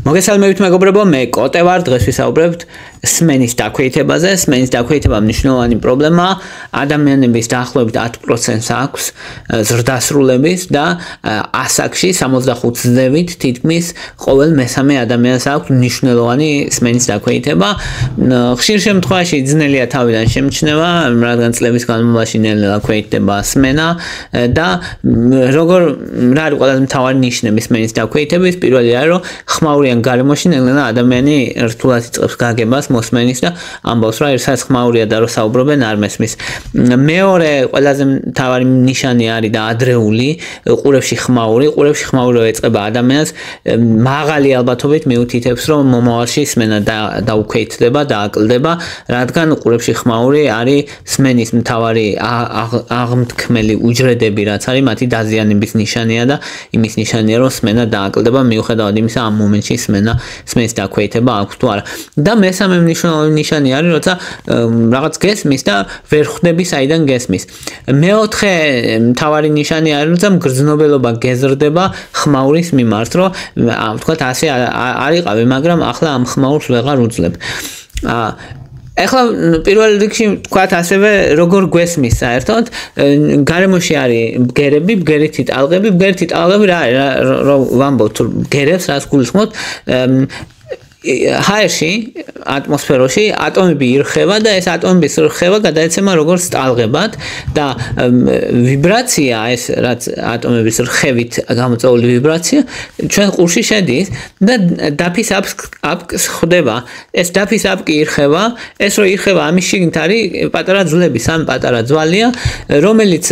მოგესალმებით მეგობრებო, მე კოტე ვარ, დღეს ვისაუბრებთ სმენის დაქვეითებაზე. სმენის დაქვეითება მნიშვნელოვანი პრობლემაა. ადამიანების დაახლოებით 10%-ს აქვს ზრდასრულების და ასაკში 65-ით თითქმის ყოველ მესამე ადამიანს აქვს მნიშვნელოვანი სმენის დაქვეითება. ხშირ შემთხვევაში ძნელია თავიდან შემჩნევა, რადგან წლების განმავლობაში ნელ-ნელა ქვეითდება სმენა და რა არის ყველაზე მთავარი ნიშნები სმენის დაქვეითების? პირველი არის, რომ ხმაურიან გარემოში ნელ-ნელა ადამიანი რთულად იწყებს გაგებას მოსმენის და ამბობს, რომ ერთსაც ხმაურია და რო საუბრობენ არ მესმის. მეორე ყველაზე მთავარი ნიშანი არის და ადრეული ყურებში ხმაური რო ეწყება ადამიანს, მაღალი ალბათობით მიუთითებს, რომ მომავალში სმენა დაუქვეითდება, დააკლდება, რადგან ყურებში ხმაური არის სმენის მთავარი აღმთქმელი უჯრედები, რაც არის მათი დაზიანების ნიშანია და იმის ნიშანია, რომ სმენა დააკლდება, მიუხედავად იმისა, ამ მომენტში სმენის დაქვეითება აქვს თუ არა. და მესამე მნიშვნელოვანი ნიშანი არის, როცა რაღაც გესმის და ვერ ხვდები საიდან გესმის. მეოთხე მთავარი ნიშანი არის, როცა მგრძნობელობა გეზრდება ხმაურის მიმართ, რომ ვთქვათ ასე არ იყავი, მაგრამ ახლა ამ ხმაურს ვეღარ უძლებ. ეხლა პირველ რიგში ვთქვათ ასევე როგორ გვესმის საერთოდ გარემოში არის ბგერები, ბგერითი ტალღები რა ვამბობთ ბგერებს რას გულისხმობთ ჰაერში, ატმოსფეროში ატომები ირხება და ეს ატომების რხევა გადაეცემა როგორც ტალღებად და ვიბრაცია ეს რაც ატომების რხევით გამოწვეული ვიბრაცია ჩვენ ყურში შედის და დაფის აპკს ხდება. ეს დაფის აპკი ირხება, ეს რო ირხება ამის შიგნით არის პატარა ძვლები, სამი პატარა ძვალია, რომელიც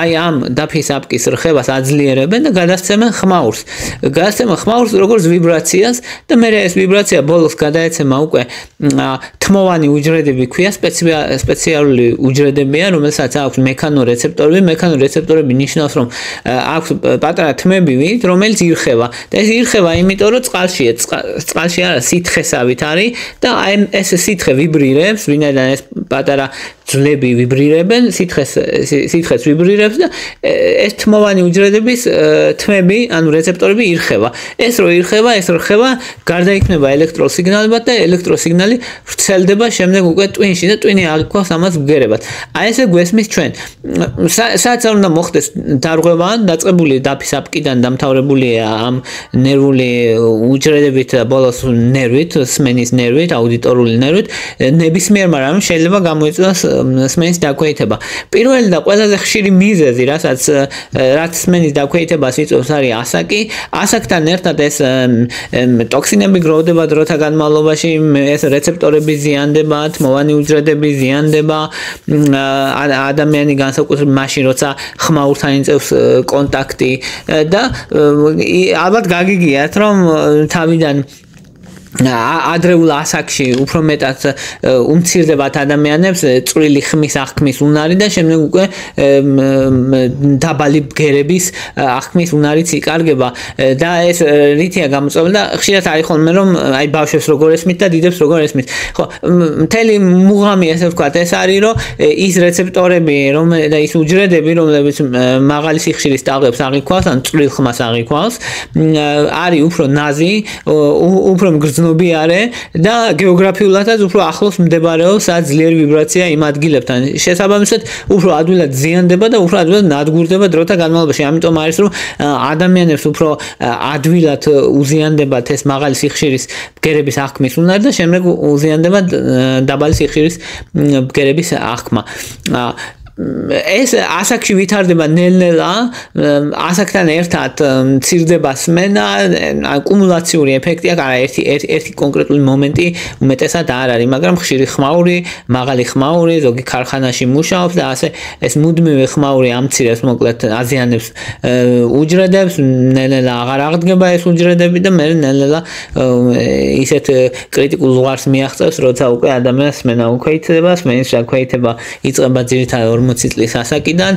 აი ამ დაფის აპკის რხევას აძლიერებენ და გადასცემენ ხმაურს. გადასცემენ ხმაურს როგორც ვიბრაციას და მე ეს ვიბრაცია ბოლოს გადაეცემა უკვე თმოვანი უჯრედები ქვია, სპეციალური უჯრედებია, რომელსაც აქვს მექანორეცეპტორები. მექანორეცეპტორები ნიშნავს, რომ აქვს პატარა თმებივით, რომელიც ირხება. და ეს ირხება იმიტომ, რომ წყალში არა სითხესავით არის და აი ეს სითხე ვიბრირებს, ვინაიდან ეს პატარა ძვლები ვიბრირებენ, სითხეს ვიბრირებს და ეს თმოვანი უჯრედების თმები, ანუ რეცეპტორები ირხება. ეს რო ირხება, ეს რხევა გარდაიქმნება ელექტროსიგნალებად და ელექტროსიგნალი ვრცელდება შემდეგ უკვე ტვინში და ტვინი აღიქვავს ამას ბგერებად. აი ესე გვესმის ჩვენ. სადაც არ უნდა მოხდეს დარღვევა, დაწყებული დაფის აპკიდან დამთავრებულია ამ ნერვული უჯრედებით და ბოლოს ნერვით, სმენის ნერვით, აუდიტორული ნერვით, ნებისმიერმა რამემ შეიძლება გამოიწვიოს სმენის დაქვეითება. პირველი და ყველაზე ხშირი მიზეზი, რაც სმენის დაქვეითებას იწვევს, არის ასაკი. ასაკთან ერთად ეს ტოქსინები გროვდება დროთა განმავლობაში, ეს რეცეპტორები ზიანდება, თმოვანი უჯრედები ზიანდება, ადამიანი განსაკუთრებით მაშინ, როცა ხმაურთან იწევს კონტაქტი და ალბათ გაგიგიათ, რომ თავიდან ადრეულ ასაკში უფრო მეტად უმცირდებათ ადამიანებს წვრილი ხმის აღქმის უნარი და შემდეგ უკვე დაბალი ბგერების აღქმის უნარიც იკარგება და ეს რითია გამოწვეული და ხშირად არის ხოლმე რომ აი ბავშვებს როგორ ესმით და დიდებს როგორ ესმით. ხო, მთელი მუღამი ესე ვთქვათ, ეს არის რომ ის რეცეპტორები და ის უჯრედები, რომლებიც მაღალი სიხშირის ტალღებს აღიქვავს, ან წვრილ ხმას აღიქვავს, არის უფრო ნაზი, უფრო მგრძნობი და გეოგრაფიულადაც უფრო ახლოს მდებარეობს სადაც ძლიერი ვიბრაცია იმ ადგილებთან. შესაბამისად, უფრო ადვილად ზიანდება და უფრო ადვილად ნადგურდება დროთა განმავლობაში. ამიტომ არის რომ ადამიანებს უფრო ადვილად უზიანდებათ ეს მაღალი სიხშირის ბგერების აღქმის უნარი და შემდეგ უზიანდებათ დაბალი სიხშირის ბგერების აღქმა. ეს ასაკში ვითარდება ნელ-ნელა, ასაკთან ერთად მცირდება სმენა, აკუმულაციური ეფექტი აქვს, არა ერთი კონკრეტული მომენტი უმეტესად არ არის, მაგრამ ხშირი ხმაური, მაღალი ხმაური, ზოგი ქარხანაში მუშაობს და ასე ეს მუდმივი ხმაური ამცირებს, მოკლედ აზიანებს უჯრედებს, ნელ-ნელა აღარ აღდგება ეს უჯრედები და მე ნელ-ნელა ისეთ კრიტიკულ ზღვარს მიაღწევს, როცა უკვე ადამიანს სმენა უქვეითდება, სმენის დაქვეითება იწყება ძირითადად 40 წლის ასაკიდან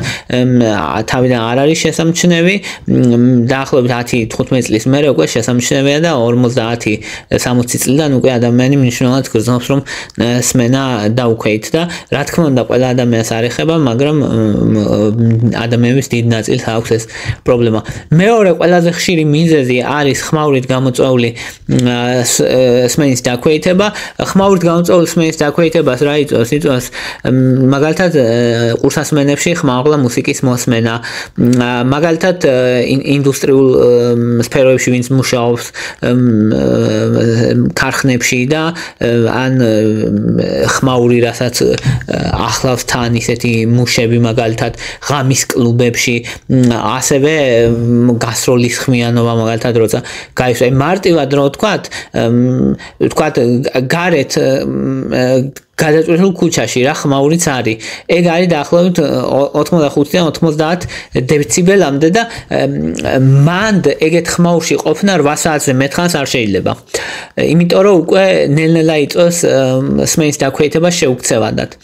თავიდან არ არის შესამჩნევი დაახლოებით 10-15 წლის მერე უკვე შესამჩნევია და 50-60 წლიდან უკვე ადამიანი მნიშვნელოვნად გრძნობს რომ სმენა დაუქვეით და რა თქმა უნდა ყველა ადამიანს არ ეხება მაგრამ ადამიანების დიდ ნაწილს აქვს ეს პრობლემა მეორე ყველაზე ხშირი მიზეზი არის ხმაურით გამოწვეული სმენის დაქვეითება ხმაურით გამოწვეული სმენის დაქვეითებას რა იწვევს იწვევს მაგალითად ყურსასმენებში ხმაურლა მუსიკის მოსმენა მაგალითად ინდუსტრიულ სფეროებში ვინც მუშაობს ქარხნებში და ან ხმაური რასაც ახლავს თან ისეთი მუშები მაგალითად ღამის კლუბებში ასევე გასტროლის ხმიანობა მაგალითად როცა გაისვა მარტივად რო ვთქვათ გარეთ გადაწყვეტილ ქუჩაში რა ხმაურიც არის ეგ არის დაახლოებით 85-დან 90 დეციბელამდე და მანდ ეგეთ ხმაურში ყოფნა 8 საათზე მეტხანს არ შეიძლება იმიტომ რომ უკვე ნელ-ნელა იწვევს სმენის დაქვეითებას შეუქცევადად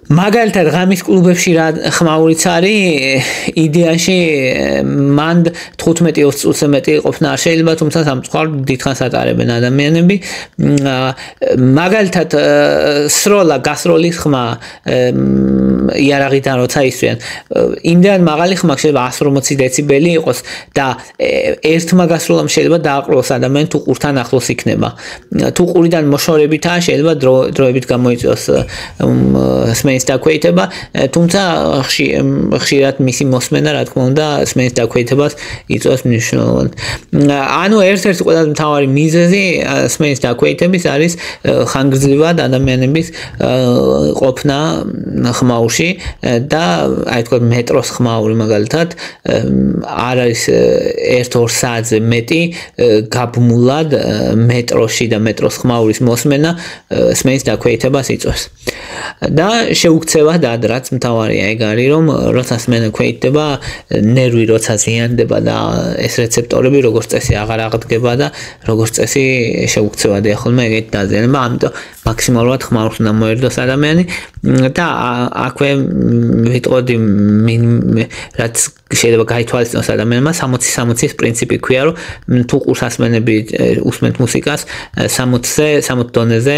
მაგალითად ღამის კლუბებში რა ხმაურიც არის იდეაში მანდ 15-20 წუთზე მეტი ყოფნა არ შეიძლება თუმცა სამწუხაროდ დიდხანს ატარებენ ადამიანები მაგალითად სროლა გასტროლის ხმა იარაღიდან როცა ისვიან იმდან მაღალი ხმა შეიძლება 140 დეციბელი იყოს და ერთმა გასტროლამ შეიძლება დააყროს ადამიანი თუ ყურთან ახლოს იქნება თუ ყურიდან მოშორებითაა შეიძლება დროებით გამოიწვევს სმენის დაქვეითება თუმცა ხშირად მისი მოსმენა რა თქმა უნდა სმენის დაქვეითებას იწვევს მნიშვნელოვნად ანუ ერთ-ერთი ყველაზე მთავარი მიზეზი სმენის დაქვეითების არის ხანგრძლივად ადამიანების ყოფნა ხმაურში და აი თქვა მეტროს ხმაური მაგალითად არ არის 1-2 საათზე მეტი გაბმულად მეტროში და მეტროს ხმაურის მოსმენა სმენის დაქვეითებას იწვევს და შეუქცევადად რაც მთავარია ეგ არის რომ როცა სმენა ქვეითდება ნერვი როცა ზიანდება და ეს რეცეპტორები როგორც წესი აღარ აღდგება და როგორც წესი შეუქცევადია ხოლმე ეგეთ დაზიანება ამიტომ მაქსიმალურად ხმაურს უნდა მოერდოს ადამიანი და აქვე ვიტყოდი რაც შეიძლება გაითვალისწინოს ადამიანმა 60-60-ის პრინციპი ქვია რომ თუ ყურსასმენები უსმენთ მუსიკას 60 დონეზე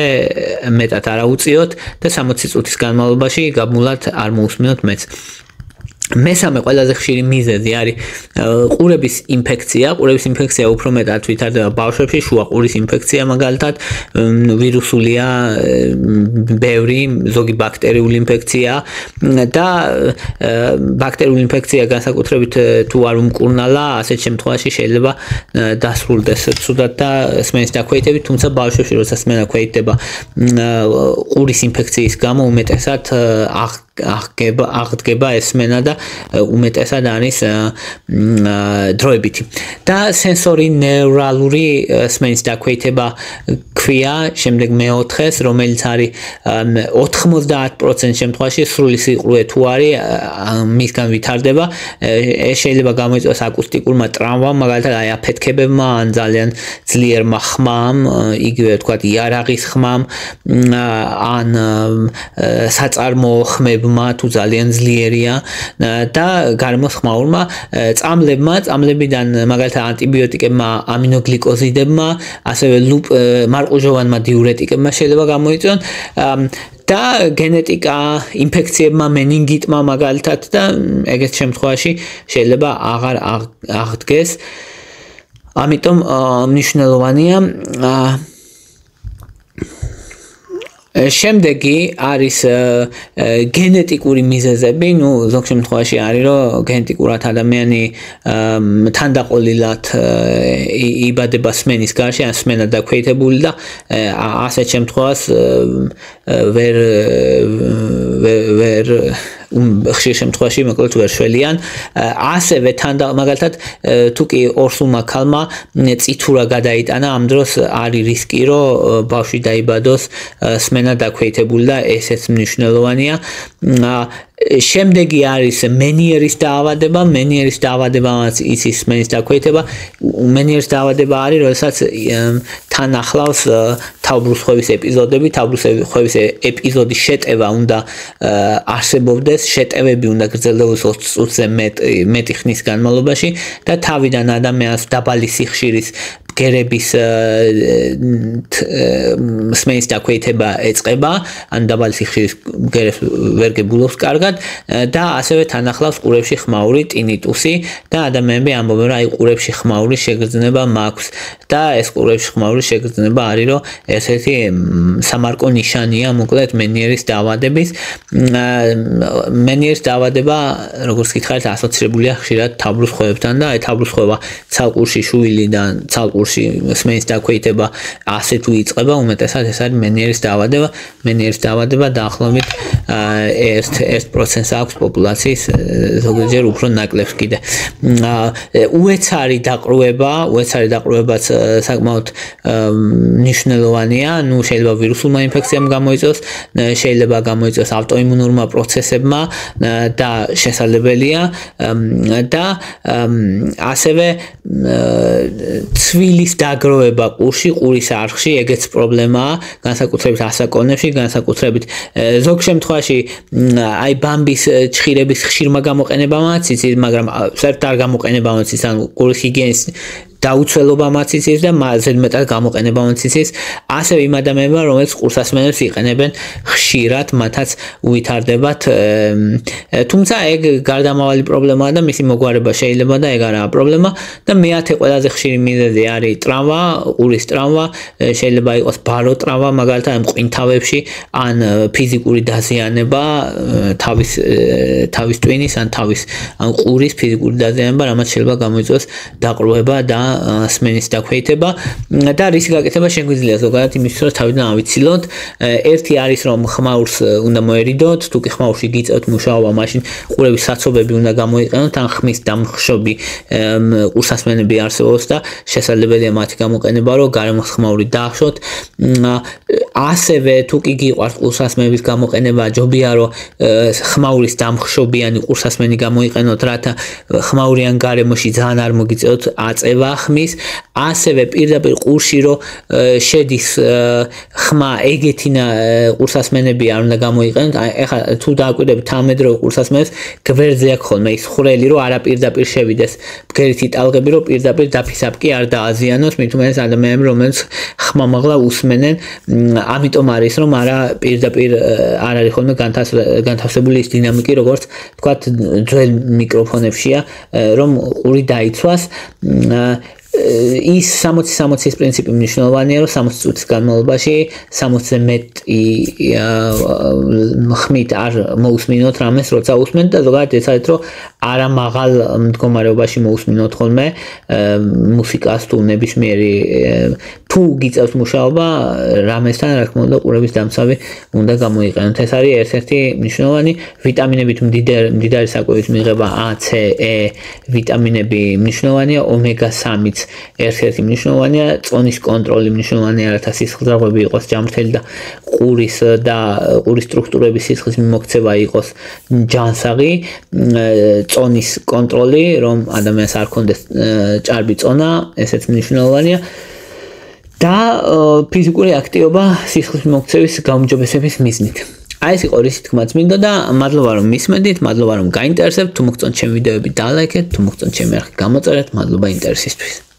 მეტად არ აუწიოთ და 60 წუთის განმავლობაში გაბმულად არ მოусმინოთ მეც მესამე ყველაზე ხშირი მიზეზი არის ყურების ინფექცია უფრო მეტად ვითარდება ბავშვებში შუა ყურის ინფექცია მაგალითად ვირუსულია ბევრი ზოგი ბაქტერიული ინფექცია და ბაქტერიული ინფექცია განსაკუთრებით თუ არ უმკურნალა ასეთ შემთხვევაში შეიძლება დასრულდეს ცუდად და სმენის დაქვეითებით თუმცა ბავშვებში როცა სმენა ქვეითდება ყურის ინფექციის გამო უმეტესად აღდგება ეს სმენა და უმეტესად არის დროებითი და სენსორი ნევრალური სმენის დაქვეითება ქვია შემდეგ მეოთხეს რომელიც არის 90% შემთხვევაში სრული სიყრუე თუ არის მისგან ვითარდება ეს შეიძლება გამოიწვევს აკუსტიკურმა ტრავმამ მაგალითად აი აფეთქებებმა ან ძალიან ძლიერმა ხმამ იგივე ვთქვათ იარაღის ხმამ ან საწარმოო ხმებმა თუ ძალიან ძლიერია და გარემოს ხმაურმა წამლებიდან მაგალითად ანტიბიოტიკებმა ამინოგლიკოზიდებმა ასევე მარყუჟოვანმა დიურეტიკებმა შეიძლება გამოიწვიონ და გენეტიკა ინფექციებმა მენინგიტმა მაგალითად და ეგეთ შემთხვევაში შეიძლება აღარ აღდგეს ამიტომ მნიშვნელოვანია შემდეგი არის გენეტიკური მიზეზები, ზოგ შემთხვევაში არის რომ გენეტიკურად ადამიანი თანდაყოლილად იბადება სმენის გარშე, ან სმენა დაქვეითებული და ასეთ შემთხვევას ვერ ხშირ შემთხვევაში მოკლედ ვერ შველიან ასევე მაგალითად თუ კი ორსულმა ქალმა წითურა გადაიტანა ამ დროს არის რისკი რომ ბავშვი დაიბადოს სმენა დაქვეითებული და ესეც მნიშვნელოვანია შემდეგი არის მენიერის დაავადება, მენიერის დაავადებაც იცის სმენის დაქვეითება. მენიერის დაავადება არის, როდესაც თან ახლავს თავბრუსხვევის ეპიზოდები, თავბრუსხვევის ეპიზოდის შეტევა უნდა არსებობდეს, შეტევები უნდა გრძელდებოდეს 20 წუთზე მეტი ხნის განმავლობაში და თავიდან ადამიანს დაბალი სიხშირის გერების სმენის დაქვეითება ეწყება, ან დაბალი სიხშირის გერებს ვერ გებულობს კარგად და ასევე თან ახლავს ყურებში ხმაური ტინიტუსი და ადამიანები ამბობენ, რომ აი ყურებში ხმაურის შეგრძნება მაქვს და ეს ყურებში ხმაურის შეგრძნება არის, რომ ერთ-ერთი სამარკო ნიშანია მოკლედ მენიერის დაავადების. მენიერის დაავადება, როგორც გითხარით, ასოცირებულია ხშირად თავბრუსხვევებთან და აი თავბრუსხვევა ცალკურში შუილიდან ცალკურში სმენის დაქვეითება ასე თუ იწყება, უმეტესად ეს არის მენიერის დაავადება. მენიერის დაავადება დაახლოებით 1% აქვს პოპულაციის, ზოგჯერ უფრო ნაკლებს კიდე. უეცარი დაყრუებაც საკმაოდ მნიშვნელოვანია, ну შეიძლება ვირუსულმა ინფექციამ გამოიწვიოს, შეიძლება გამოიწვიოს ავტოიმუნურმა პროცესებმა და შესაძლებელია და ასევე ცვილის დაგროვება ყურში, ყურის არხში, ეგეც პრობლემაა, განსაკუთრებით ასაკონებში, განსაკუთრებით ზოგ შემთხვევაში აი ბამბის ჩხირების ხშირმა გამოყენებამაც იცის, მაგრამ საერთოდ არ გამოყენებამაც იცის, ან ყურის ჰიგიენის დაუცველობამაც იცის და ზედმეტად გამოყენებამაც იცის. ასევე იმ ადამიანებმა, რომლებიც ყურსასმენებს იყენებენ ხშირად, მათაც უვითარდებათ. თუმცა ეგ გარდამავალი პრობლემაა და მისი მოგვარება შეიძლება და ეგ არაა პრობლემა და მეათე ყველაზე ხშირი მიზეზი არის ტრავმა, ყურის ტრავმა, შეიძლება იყოს ბარო ტრავმა, მაგალითად მყინთავებში, ან ფიზიკური დაზიანება თავის ტვინის ან ყურის ფიზიკური დაზიანება, რამაც შეიძლება გამოიწვიოს დაყრუება და სმენის დაქვეითება და რისი გაკეთება შეგვიძლია ზოგადად იმისთვის, რომ თავიდან ავიცილოთ. ერთი არის, რომ ხმაურს უნდა მოერიდოთ, თუ კი ხმაურში გიწევთ მუშაობა, მაშინ ყურების საცობები უნდა გამოიყენოთ, ან ხმის დამხშობი ყურსასმენები არსებობს და შესაძლებელია მათი გამოყენება, რომ გარემოს ხმაური დაახშოთ. ასევე თუ კი გიყვართ ყურსასმენების გამოყენება, ჯობია რომ ხმაურის დამხშობიანი ყურსასმენი გამოიყენოთ, რათა ხმაურიან გარემოში ძალიან არ მოგიწევთ აწევა ხმის. ასევე პირდაპირ ყურში რომ შედის ხმა, ეგეთი ყურსასმენები არ უნდა გამოიყენოთ. ეხლა თუ დააკვირდებით თანამედროვე ყურსასმენებს, გვერდზე აქვს ხოლმე ის ხვრელი, რომ არა პირდაპირ შევიდეს ბგერითი ტალღები, რომ პირდაპირ დაფისაბკი არ დააზიანოს, მით უმეტეს ადამიანები, რომლებიც ხმამაღლა უსმენენ, ამიტომ არის, რომ არა პირდაპირ არ არის ხოლმე განთავსებული ის დინამიკი, როგორც თქვათ ძველ მიკროფონებშია, რომ ყური დაიცვას. ის 60-60-ის პრინციპი მნიშვნელოვანია, რომ 60 წუთის განმავლობაში 60-ზე მეტი ხმით არ მოусმინოთ რამეს, როცა უსმენთ და ზოგადად ეცადეთ, რომ არა მაღალ მდგომარეობაში მოусმინოთ ხოლმე მუსიკას თუ ნებისმიერი თუ გიწევთ მუშაობა რამესთან, რა თქმა უნდა, ყურების დამცავი უნდა გამოიყენოთ. ეს არის ერთ-ერთი მნიშვნელოვანი. ვიტამინებით მდიდარი საკვების მიღება A, C, E ვიტამინები მნიშვნელოვანია, ომეგა-3-იც ერთ-ერთი მნიშვნელოვანია, წონის კონტროლი მნიშვნელოვანია, რათა სისხლძარღვები იყოს ჯანმრთელი და ყურის სტრუქტურების სისხლის მიმოქცევა იყოს ჯანსაღი, წონის კონტროლი, რომ ადამიანს არ ქონდეს ჭარბი წონა, ესეც მნიშვნელოვანია. და ფიზიკური აქტივობა სისხლის მიმოქცევის გაუმჯობესების მიზნით. აი ეს იყო რისი თქმა წმინდა და მადლობა რომ მისმენთ, მადლობა რომ გაინტერესებთ, თუ მოგწონთ ჩემი ვიდეოები დალაიქეთ, თუ მოგწონთ ჩემი არხი გამოწერეთ, მადლობა ინტერესისთვის.